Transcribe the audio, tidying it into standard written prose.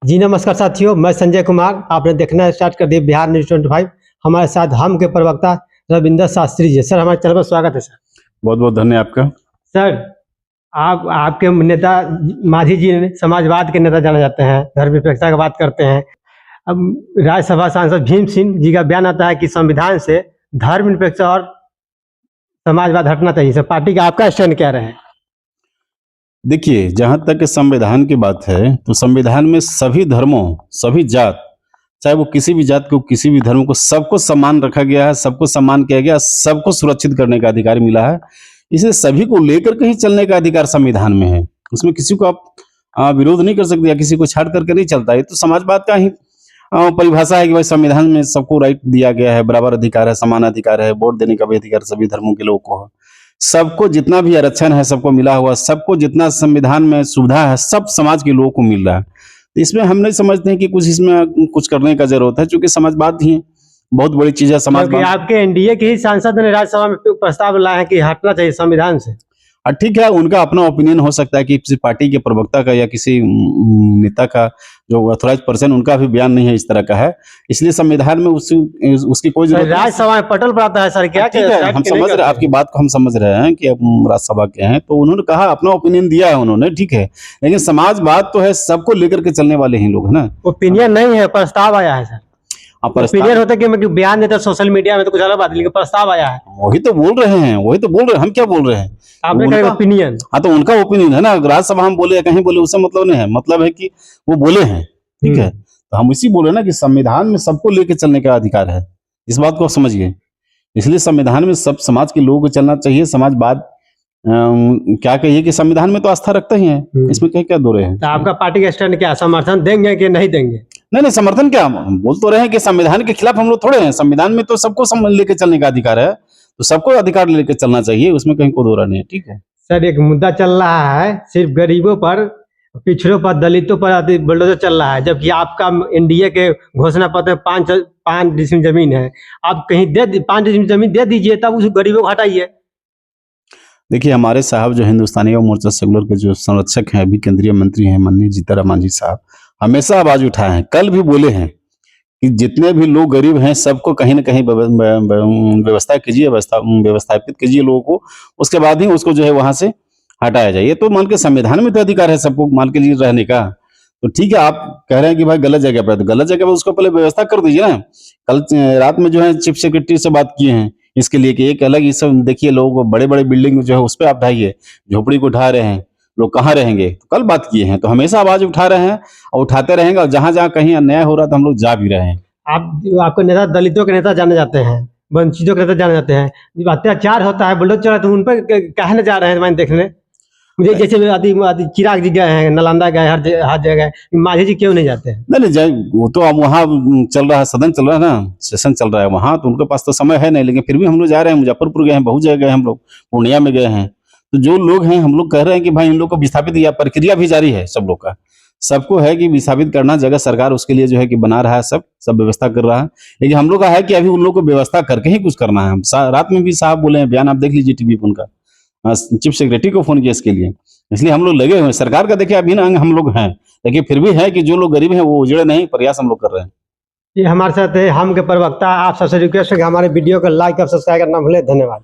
जी नमस्कार साथियों, मैं संजय कुमार। आपने देखना स्टार्ट कर दिया बिहार न्यूज़ 25। हमारे साथ हम के प्रवक्ता रविंदर शास्त्री जी। सर, हमारे चैनल पर स्वागत है सर। बहुत बहुत धन्यवाद आपका। सर, आपके नेता मांझी जी ने समाजवाद के नेता जाने जाते हैं, धर्मनिरपेक्षता की बात करते हैं। अब राज्यसभा सांसद भीम सिंह जी का बयान आता है कि संविधान से धर्मनिरपेक्षता और समाजवाद हटना चाहिए। सर, पार्टी का आपका स्टैंड क्या रहे? देखिए, जहाँ तक संविधान की बात है तो संविधान में सभी धर्मों, सभी जात, चाहे वो किसी भी जात को, किसी भी धर्म को, सबको सम्मान रखा गया है, सबको सम्मान किया गया, सबको सुरक्षित करने का अधिकार मिला है। इसलिए सभी को लेकर के ही चलने का अधिकार संविधान में है। उसमें किसी को आप विरोध नहीं कर सकते या किसी को छाड़ करके नहीं चलता। ये तो समाजवाद का ही परिभाषा है कि भाई संविधान में सबको राइट दिया गया है, बराबर अधिकार है, समान अधिकार है, वोट देने का भी अधिकार सभी धर्मों के लोगों को है। सबको जितना भी आरक्षण है सबको मिला हुआ, सबको जितना संविधान में सुविधा है सब समाज के लोगों को मिल रहा है। तो इसमें हम नहीं समझते हैं कि कुछ इसमें कुछ करने का जरूरत है, क्योंकि समाजवाद ही बहुत बड़ी चीज है। क्योंकि समाजवाद आपके एनडीए के ही सांसद ने राज्यसभा में प्रस्ताव लाए हैं कि हटना चाहिए संविधान से। ठीक है, उनका अपना ओपिनियन हो सकता है कि किसी पार्टी के प्रवक्ता का या किसी नेता का जो ऑथोराइज पर्सन, उनका भी बयान नहीं है इस तरह का है, इसलिए संविधान में उसकी कोई जरूरत नहीं। राज्यसभा में पटल पर आता है सर, क्या ठीक है, हम समझ रहे, आपकी बात को हम समझ रहे हैं कि अब राज्यसभा के हैं तो उन्होंने कहा, अपना ओपिनियन दिया है उन्होंने, ठीक है, लेकिन समाजवाद तो है, सबको लेकर के चलने वाले ही लोग है ना। ओपिनियन नहीं है, प्रस्ताव आया है सर। ओपिनियन होता है कि बयान देता सोशल मीडिया में तो कुछ अलग बात है, लेकिन प्रस्ताव आया है। वही तो बोल रहे हैं, वही तो बोल रहे हैं, हम क्या बोल रहे हैं? आपने कहा ओपिनियन। हाँ, तो उनका ओपिनियन है ना। राज्यसभा हम बोले या कहीं बोले उससे मतलब नहीं है, मतलब है कि वो बोले हैं, ठीक है। तो हम इसी बोले ना कि संविधान में सबको लेके चलने का अधिकार है, इस बात को समझिए। इसलिए संविधान में सब समाज के लोगों को चलना चाहिए। समाजवाद क्या कहिए कि संविधान में तो आस्था रखते ही हैं, इसमें क्या दो रहे हैं। तो आपका पार्टी का स्टैंड क्या, समर्थन देंगे कि नहीं देंगे? नहीं, समर्थन क्या, हम बोल तो रहे हैं कि संविधान के खिलाफ हम लोग थोड़े हैं। संविधान में तो सबको लेके चलने का अधिकार है, तो सबको अधिकार लेके चलना चाहिए, उसमें कहीं कोई दो राय नहीं है, ठीक है। सर, एक मुद्दा चल रहा है, सिर्फ गरीबों पर, पिछड़ों पर, दलितों पर बुलडोजर चल रहा है, जबकि आपका एनडीए के घोषणा पत्र में 5 डिसमिल जमीन है। आप कहीं 5 डिसमिल जमीन दे दीजिए, तब उस गरीबों को हटाइए। देखिए, हमारे साहब जो हिंदुस्तानी मोर्चा सेकुलर के जो संरक्षक हैं, अभी केंद्रीय मंत्री हैं माननीय जीतनराम मांझी साहब, हमेशा आवाज उठाए हैं। कल भी बोले हैं कि जितने भी लोग गरीब हैं सबको कहीं ना कहीं व्यवस्था कीजिए, व्यवस्थापित कीजिए लोगों को, उसके बाद ही उसको जो है वहां से हटाया जाए। ये तो मान के संविधान में तो अधिकार है सबको मान के लिए रहने का। तो ठीक है, आप कह रहे हैं कि भाई गलत जगह पर, तो गलत जगह पर उसको पहले व्यवस्था कर दीजिए ना। कल रात में जो है चीफ सेक्रेटरी से बात किए हैं इसके लिए कि एक अलग, इस देखिए लोगों को बड़े बड़े बिल्डिंग जो है उस पर आप ढाइए, झोपड़ी को ढा रहे हैं, लोग कहाँ रहेंगे। तो कल बात किए हैं, तो हमेशा आवाज उठा रहे हैं और उठाते रहेंगे, और जहां जहां कहीं अन्याय हो रहा था हम लोग जा भी रहे हैं। आपको नेता दलितों के नेता जाने जाते हैं, वंचितों के नेता जाने जाते हैं, जब अत्याचार होता है, बुलडोजर चला, तो उन पर कहने जा रहे हैं मैंने देखने। मुझे जैसे आदि चिराग जी गए हैं, नालंदा गए, हर जगह, मांझी जी क्यों नहीं जाते हैं? नहीं, वो तो अब वहाँ चल रहा है, सदन चल रहा है ना, सेशन चल रहा है वहाँ, तो उनके पास तो समय है नहीं, लेकिन फिर भी हम लोग जा रहे हैं। मुजफ्फरपुर गए हैं, बहुत जगह गए हम लोग, पूर्णिया में गए हैं। तो जो लोग हैं, हम लोग कह रहे हैं कि भाई इन लोग को विस्थापित, या प्रक्रिया भी जारी है सब लोग का, सबको है कि विस्थापित करना, जगह सरकार उसके लिए जो है कि बना रहा है, सब व्यवस्था कर रहा है। लेकिन हम लोग का है कि अभी उन लोग को व्यवस्था करके ही कुछ करना है। हम रात में भी साहब बोले हैं, बयान आप देख लीजिए टीवी पर उनका, चीफ सेक्रेटरी को फोन किया इसके लिए। इसलिए हम लोग लगे हुए हैं। सरकार का देखिए अभिन्न अंग हम लोग हैं, लेकिन फिर भी है कि जो लोग गरीब हैं वो उजड़े नहीं, प्रयास हम लोग कर रहे हैं। ये हमारे साथ है हम के प्रवक्ता। आप सबसे रिक्वेस्ट है कि हमारे वीडियो को लाइक और सब्सक्राइब करना भूले। धन्यवाद।